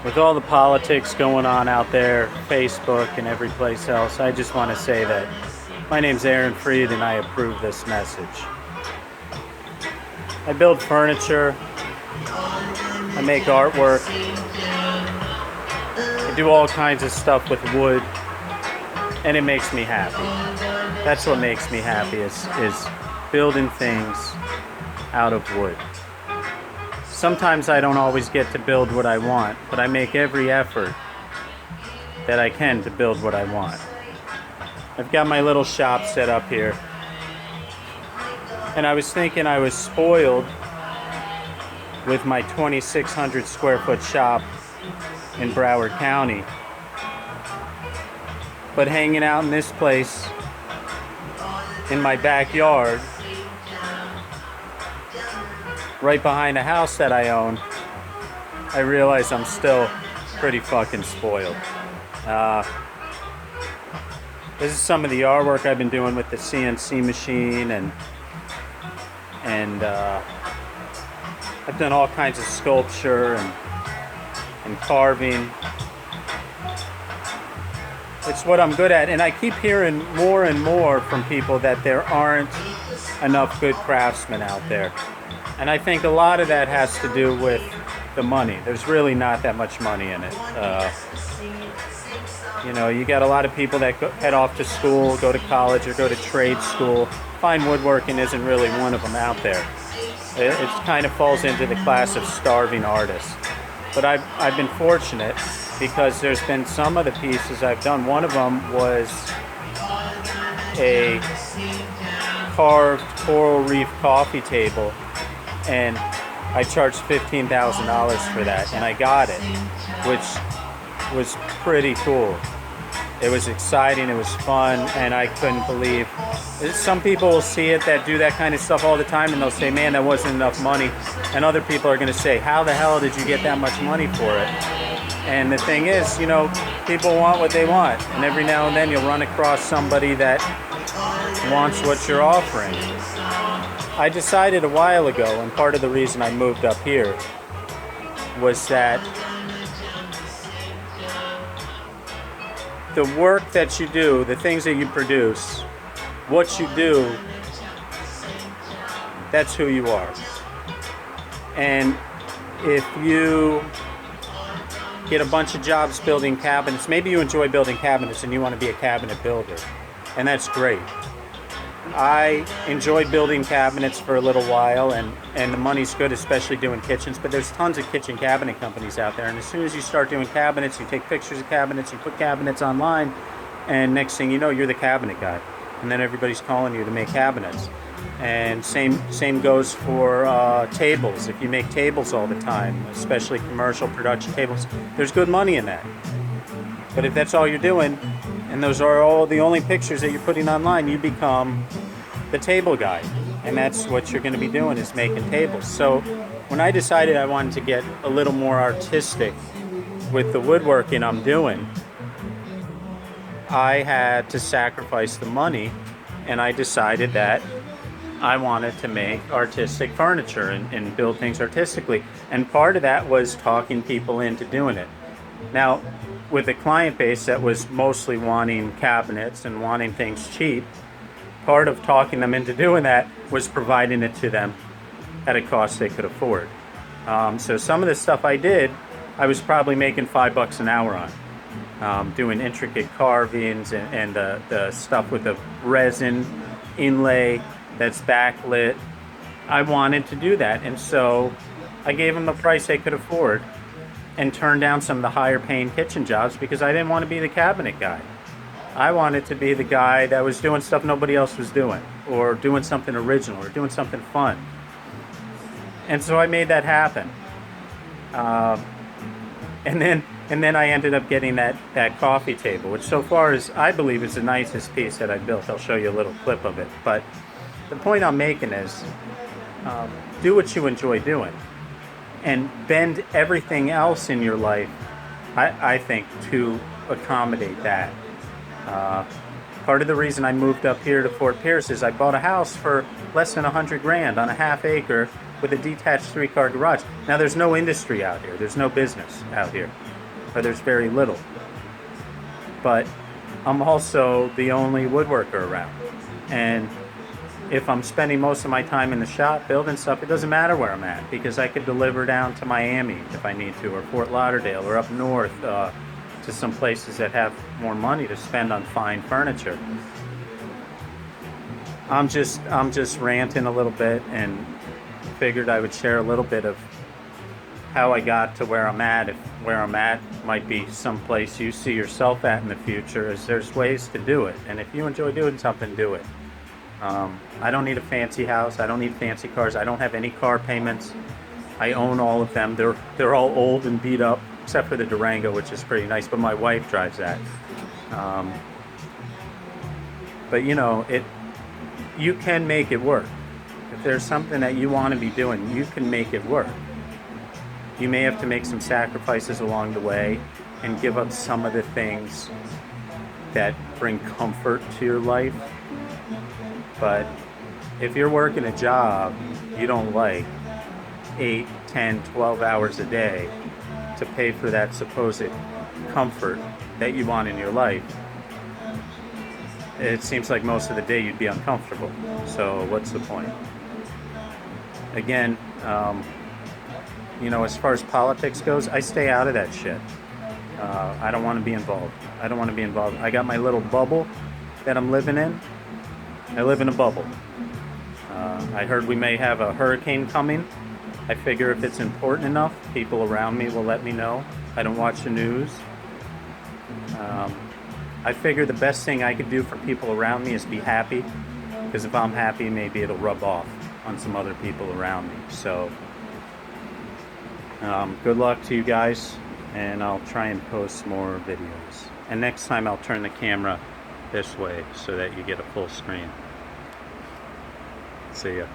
With all the politics going on out there, Facebook and every place else, I just want to say that my name's Aaron Freed and I approve this message. I build furniture, I make artwork, I do all kinds of stuff with wood, and it makes me happy. That's what makes me happy is building things out of wood. Sometimes I don't always get to build what I want, but I make every effort that I can to build what I want. I've got my little shop set up here, and I was thinking I was spoiled with my 2,600 square foot shop in Broward County. But hanging out in this place in my backyard, right behind the house that I own, I realize I'm still pretty fucking spoiled. This is some of the artwork I've been doing with the CNC machine, and I've done all kinds of sculpture and carving. It's what I'm good at, and I keep hearing more and more from people that there aren't enough good craftsmen out there. And I think a lot of that has to do with the money. There's really not that much money in it. You got a lot of people that head off to school, go to college, or go to trade school. Fine woodworking isn't really one of them out there. It kind of falls into the class of starving artists. But I've been fortunate because there's been some of the pieces I've done. One of them was a carved coral reef coffee table, and I charged $15,000 for that, and I got it, which was pretty cool. It was exciting, it was fun, and I couldn't believe. Some people will see it that do that kind of stuff all the time, and they'll say, man, that wasn't enough money. And other people are going to say, how the hell did you get that much money for it? And the thing is, people want what they want, and every now and then you'll run across somebody that wants what you're offering. I decided a while ago, and part of the reason I moved up here was that the work that you do, the things that you produce, what you do, that's who you are. And if you get a bunch of jobs building cabinets, maybe you enjoy building cabinets and you want to be a cabinet builder, and that's great. I enjoyed building cabinets for a little while, and the money's good, especially doing kitchens, but there's tons of kitchen cabinet companies out there, and as soon as you start doing cabinets, you take pictures of cabinets, you put cabinets online, and next thing you know, you're the cabinet guy, and then everybody's calling you to make cabinets. And same goes for tables. If you make tables all the time, especially commercial production tables, there's good money in that. But if that's all you're doing, and those are all the only pictures that you're putting online, you become the table guy. And that's what you're going to be doing, is making tables. So when I decided I wanted to get a little more artistic with the woodworking I'm doing, I had to sacrifice the money, and I decided that I wanted to make artistic furniture and build things artistically. And part of that was talking people into doing it. Now, with a client base that was mostly wanting cabinets and wanting things cheap, part of talking them into doing that was providing it to them at a cost they could afford. So some of the stuff I did, I was probably making $5 an hour on, doing intricate carvings and the stuff with the resin inlay that's backlit. I wanted to do that, and so I gave them the price they could afford and turned down some of the higher paying kitchen jobs because I didn't want to be the cabinet guy. I wanted to be the guy that was doing stuff nobody else was doing, or doing something original, or doing something fun. And so I made that happen. And then I ended up getting that coffee table, which so far I believe is the nicest piece that I built. I'll show you a little clip of it. But the point I'm making is, do what you enjoy doing, and bend everything else in your life, I think, to accommodate that. Part of the reason I moved up here to Fort Pierce is I bought a house for less than 100 grand on a half acre with a detached 3-car garage. Now there's no industry out here. There's no business out here, or there's very little. But I'm also the only woodworker around. And if I'm spending most of my time in the shop building stuff, it doesn't matter where I'm at, because I could deliver down to Miami if I need to, or Fort Lauderdale, or up north, to some places that have more money to spend on fine furniture. I'm just ranting a little bit, and figured I would share a little bit of how I got to where I'm at. If where I'm at might be someplace you see yourself at in the future, is there's ways to do it. And if you enjoy doing something, do it. I don't need a fancy house. I don't need fancy cars. I don't have any car payments. I own all of them. They're all old and beat up, except for the Durango, which is pretty nice, but my wife drives that. But you know, you can make it work. If there's something that you want to be doing, you can make it work. You may have to make some sacrifices along the way and give up some of the things that bring comfort to your life. But if you're working a job you don't like 8, 10, 12 hours a day to pay for that supposed comfort that you want in your life, it seems like most of the day you'd be uncomfortable. So what's the point? Again, you know, as far as politics goes, I stay out of that shit. I don't want to be involved. I got my little bubble that I'm living in. I live in a bubble. I heard we may have a hurricane coming. I figure if it's important enough, people around me will let me know. I don't watch the news. I figure the best thing I could do for people around me is be happy, because if I'm happy, maybe it'll rub off on some other people around me. So good luck to you guys, and I'll try and post more videos. And next time I'll turn the camera this way so that you get a full screen. See ya.